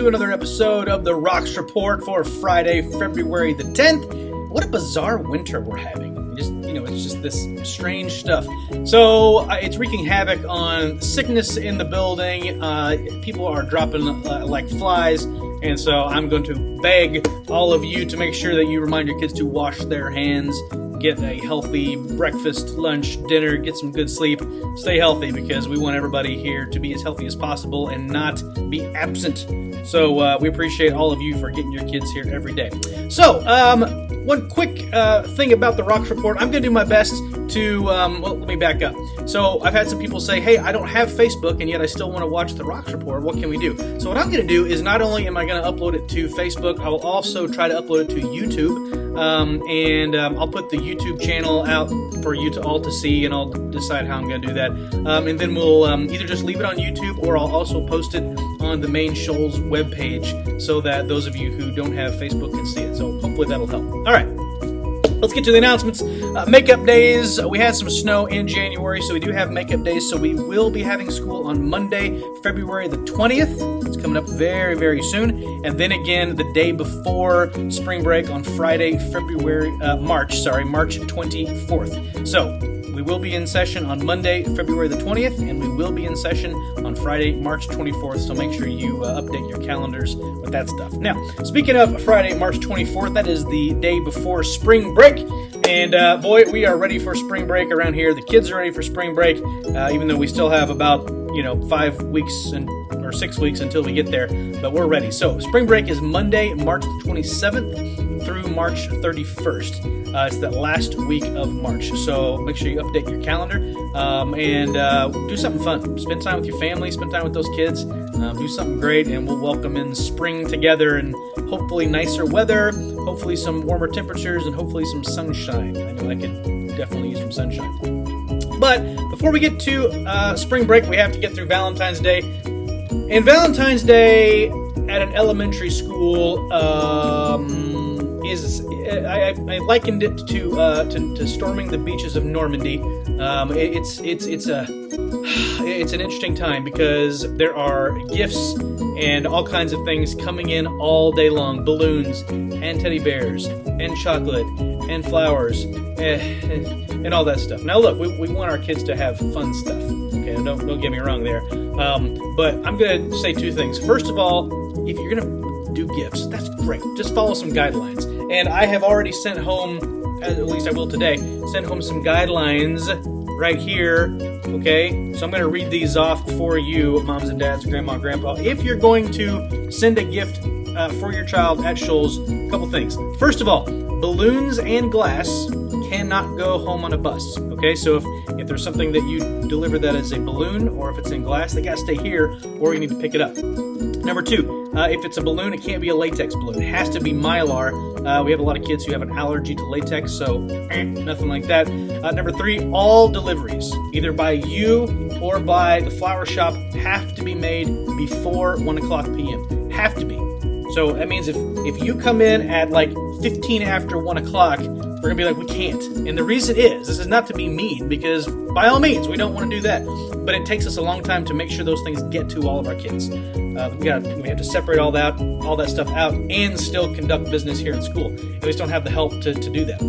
to another episode of the Rocks Report for Friday, February the 10th. What a bizarre winter we're having. It's just this strange stuff. So it's wreaking havoc on sickness in the building. People are dropping like flies. And so I'm going to beg all of you to make sure that you remind your kids to wash their hands, get a healthy breakfast, lunch, dinner, get some good sleep, stay healthy, because we want everybody here to be as healthy as possible and not be absent. So we appreciate all of you for getting your kids here every day. So one quick thing about the Rocks Report. I'm going to do my best to, let me back up. So I've had some people say, hey, I don't have Facebook, and yet I still want to watch the Rocks Report. What can we do? So what I'm going to do is not only am I going to upload it to Facebook, I will also try to upload it to YouTube, and I'll put the YouTube channel out for you to all to see, and I'll decide how I'm going to do that. And then we'll either just leave it on YouTube, or I'll also post it on the main Shoals webpage so that those of you who don't have Facebook can see it. So hopefully that'll help. All right. Let's get to the announcements. Makeup days. We had some snow in January, so we do have makeup days. So we will be having school on Monday, February the 20th. It's coming up very, very soon. And then again, the day before spring break on Friday, March 24th. So we will be in session on Monday, February the 20th, and we will be in session on Friday, March 24th, so make sure you update your calendars with that stuff. Now, speaking of Friday, March 24th, that is the day before spring break, and boy, we are ready for spring break around here. The kids are ready for spring break, even though we still have about 5 weeks or 6 weeks until we get there, but we're ready. So, spring break is Monday, March 27th through March 31st. It's that last week of March, so make sure you update your calendar and do something fun. Spend time with your family, spend time with those kids, do something great, and we'll welcome in spring together and hopefully nicer weather, hopefully some warmer temperatures, and hopefully some sunshine. I know I could definitely use some sunshine. But before we get to spring break, we have to get through Valentine's Day. And Valentine's Day at an elementary school I likened it to storming the beaches of Normandy. It's an interesting time because there are gifts and all kinds of things coming in all day long. Balloons and teddy bears and chocolate and flowers and all that stuff. Now look, we want our kids to have fun stuff. Okay, don't get me wrong there. But I'm going to say two things. First of all, if you're going to do gifts, that's great. Just follow some guidelines. And I have already sent home, at least I will today, send home some guidelines right here, okay? So I'm going to read these off for you, moms and dads, grandma and grandpa. If you're going to send a gift for your child at Shoals, a couple things. First of all, balloons and glass cannot go home on a bus, okay? So if there's something that you deliver that is a balloon, or if it's in glass, they got to stay here, or you need to pick it up. Number two, if it's a balloon, it can't be a latex balloon. It has to be Mylar. We have a lot of kids who have an allergy to latex, so nothing like that. Number three, all deliveries, either by you or by the flower shop, have to be made before 1 o'clock p.m. Have to be. So that means if you come in at like 15 after 1 o'clock, we're going to be like, we can't. And the reason is, this is not to be mean, because by all means, we don't want to do that. But it takes us a long time to make sure those things get to all of our kids. We have to separate all that stuff out and still conduct business here in school. We just don't have the help to do that.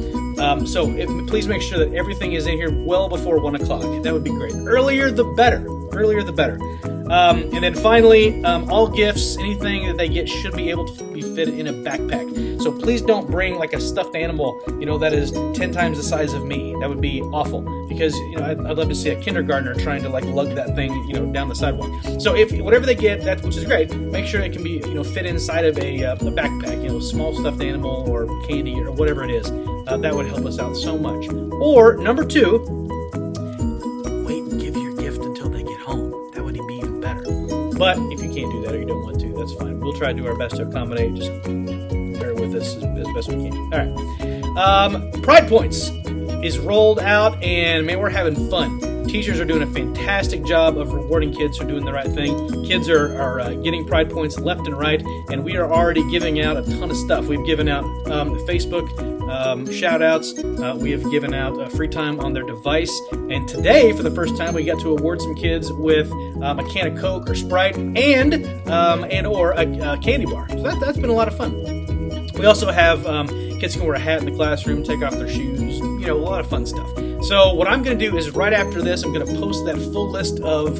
So please make sure that everything is in here well before 1 o'clock. That would be great. Earlier the better. Earlier the better. And then finally, all gifts, anything that they get should be able to be fit in a backpack. So please don't bring like a stuffed animal, that is 10 times the size of me. That would be awful, because I'd love to see a kindergartner trying to like lug that thing, down the sidewalk. So if whatever they get, which is great, make sure it can be, fit inside of a backpack, small stuffed animal or candy or whatever it is. That would help us out so much. Or number two, wait and give your gift until they get home. That would be even better. But if you can't do that or you don't want to, that's fine. We'll try to do our best to accommodate. Just bear with us as best we can. All right. Pride Points is rolled out, and man, we're having fun. Teachers are doing a fantastic job of rewarding kids for doing the right thing. Kids are getting Pride Points left and right, and we are already giving out a ton of stuff. We've given out Facebook shout outs. We have given out free time on their device. And today, for the first time, we got to award some kids with a can of Coke or Sprite and/or a candy bar. So that's been a lot of fun. We also have kids can wear a hat in the classroom, take off their shoes, a lot of fun stuff. So what I'm going to do is right after this, I'm going to post that full list of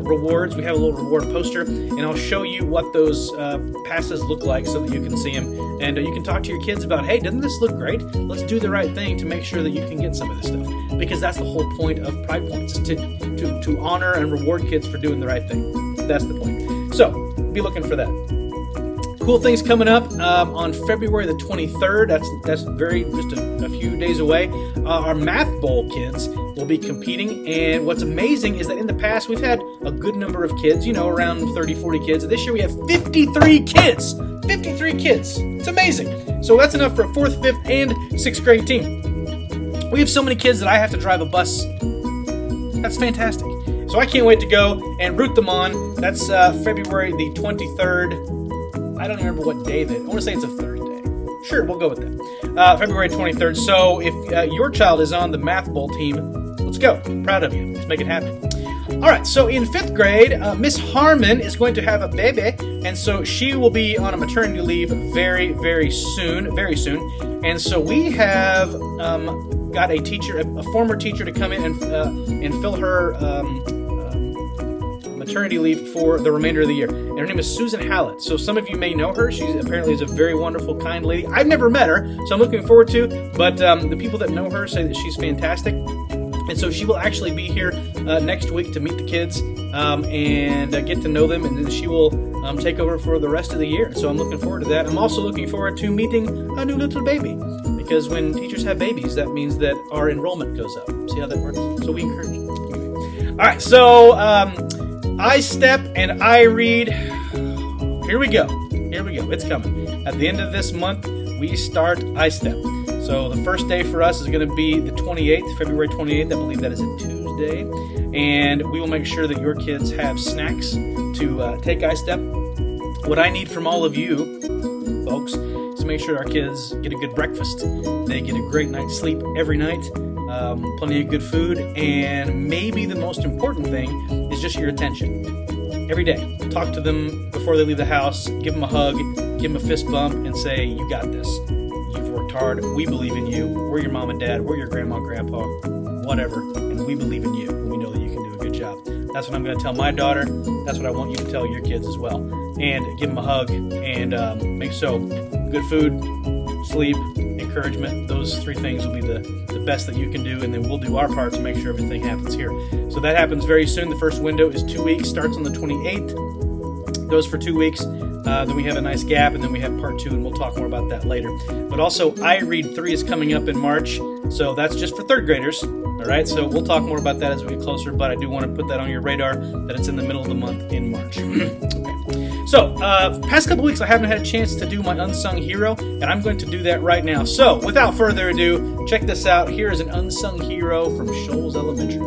rewards. We have a little reward poster, and I'll show you what those passes look like so that you can see them. And you can talk to your kids about, hey, doesn't this look great? Let's do the right thing to make sure that you can get some of this stuff. Because that's the whole point of Pride Points, is to honor and reward kids for doing the right thing. That's the point. So be looking for that. Cool things coming up on February the 23rd. That's just a few days away. Our Math Bowl kids will be competing, and what's amazing is that in the past we've had a good number of kids, around 30, 40 kids. This year we have 53 kids. 53 kids. It's amazing. So that's enough for a 4th, 5th, and 6th grade team. We have so many kids that I have to drive a bus. That's fantastic. So I can't wait to go and root them on. That's February the 23rd. I don't remember what day that. I want to say it's a Thursday. Sure, we'll go with that. February 23rd. So if your child is on the Math Bowl team, let's go. Proud of you. Let's make it happen. All right, so in 5th grade, Miss Harmon is going to have a baby, and so she will be on a maternity leave very, very soon. And so we have got a teacher, a former teacher, to come in and fill her maternity leave for the remainder of the year. And her name is Susan Hallett. So some of you may know her. She apparently is a very wonderful, kind lady. I've never met her, so I'm looking forward to. But the people that know her say that she's fantastic. And so she will actually be here next week to meet the kids and get to know them. And then she will take over for the rest of the year. So I'm looking forward to that. I'm also looking forward to meeting a new little baby. Because when teachers have babies, that means that our enrollment goes up. See how that works? So we encourage you. All right, so I Step and I Read. Here we go. It's coming. At the end of this month, we start I Step. So the first day for us is going to be the 28th, February 28th. I believe that is a Tuesday. And we will make sure that your kids have snacks to take I Step. What I need from all of you, folks, is to make sure our kids get a good breakfast. They get a great night's sleep every night. Plenty of good food, and maybe the most important thing is just your attention. Every day, talk to them before they leave the house, give them a hug, give them a fist bump, and say, you got this. You've worked hard. We believe in you. We're your mom and dad. We're your grandma, grandpa, whatever, and we believe in you, and we know that you can do a good job. That's what I'm going to tell my daughter. That's what I want you to tell your kids as well. And give them a hug, and make so good food, sleep, encouragement. Those 3 things will be the best that you can do, and then we'll do our part to make sure everything happens here. So that happens very soon. The first window is 2 weeks, starts on the 28th, goes for 2 weeks. Then we have a nice gap, and then we have part 2, and we'll talk more about that later. But also, I Read 3 is coming up in March, so that's just for 3rd graders. All right, so we'll talk more about that as we get closer, but I do want to put that on your radar that it's in the middle of the month in March. Okay. So, past couple weeks I haven't had a chance to do my Unsung Hero, and I'm going to do that right now. So, without further ado, check this out. Here is an Unsung Hero from Shoals Elementary.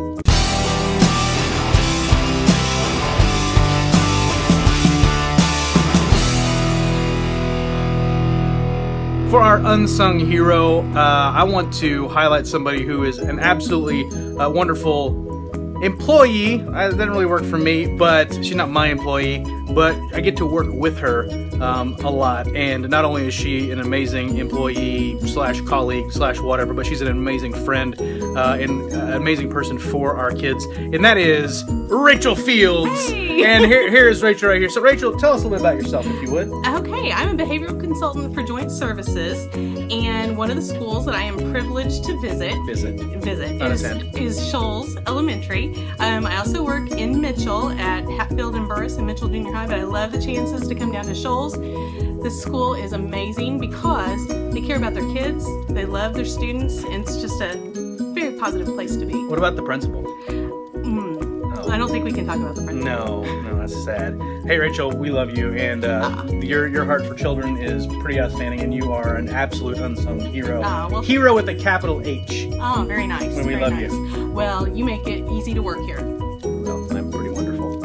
For our Unsung Hero, I want to highlight somebody who is an absolutely wonderful employee. That didn't really work for me, but she's not my employee, but I get to work with her a lot. And not only is she an amazing employee / colleague / whatever, but she's an amazing friend and an amazing person for our kids. And that is Rachel Fields. Hey. And here's Rachel right here. So Rachel, tell us a little bit about yourself, if you would. Okay, I'm a behavioral consultant for Joint Services, and one of the schools that I am privileged to visit is Shoals Elementary. I also work in Mitchell at Hatfield and Burris and Mitchell Junior High, but I love the chances to come down to Shoals. This school is amazing because they care about their kids, they love their students, and it's just a very positive place to be. What about the principal? I don't think we can talk about the principal. No, that's sad. Hey, Rachel, we love you, and your heart for children is pretty outstanding, and you are an absolute unsung hero. Well, hero with a capital H. Oh, very nice. And we very love nice. you. Well, you make it easy to work here. Well, I'm pretty wonderful.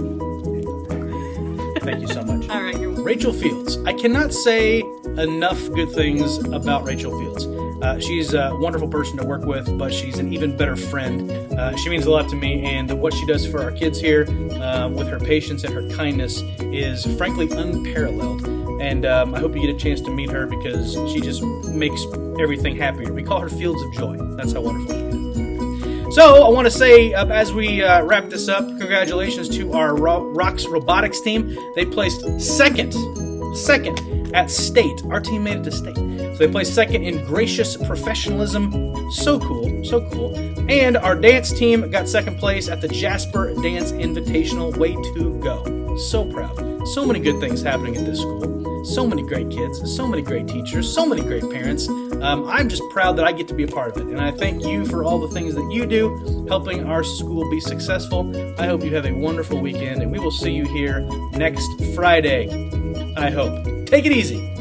Thank you so much. All right, you're welcome. Rachel Fields. I cannot say enough good things about Rachel Fields. She's a wonderful person to work with, but she's an even better friend. She means a lot to me, and what she does for our kids here with her patience and her kindness is frankly unparalleled. And I hope you get a chance to meet her because she just makes everything happier. We call her Fields of Joy. That's how wonderful she is. So I want to say, as we wrap this up, congratulations to our Rocks Robotics team. They placed second at state. Our team made it to state. So they placed second in gracious professionalism. So cool, so cool. And our dance team got second place at the Jasper Dance Invitational. Way to go. So proud. So many good things happening at this school. So many great kids, so many great teachers, so many great parents. I'm just proud that I get to be a part of it. And I thank you for all the things that you do, helping our school be successful. I hope you have a wonderful weekend, and we will see you here next Friday, I hope. Take it easy.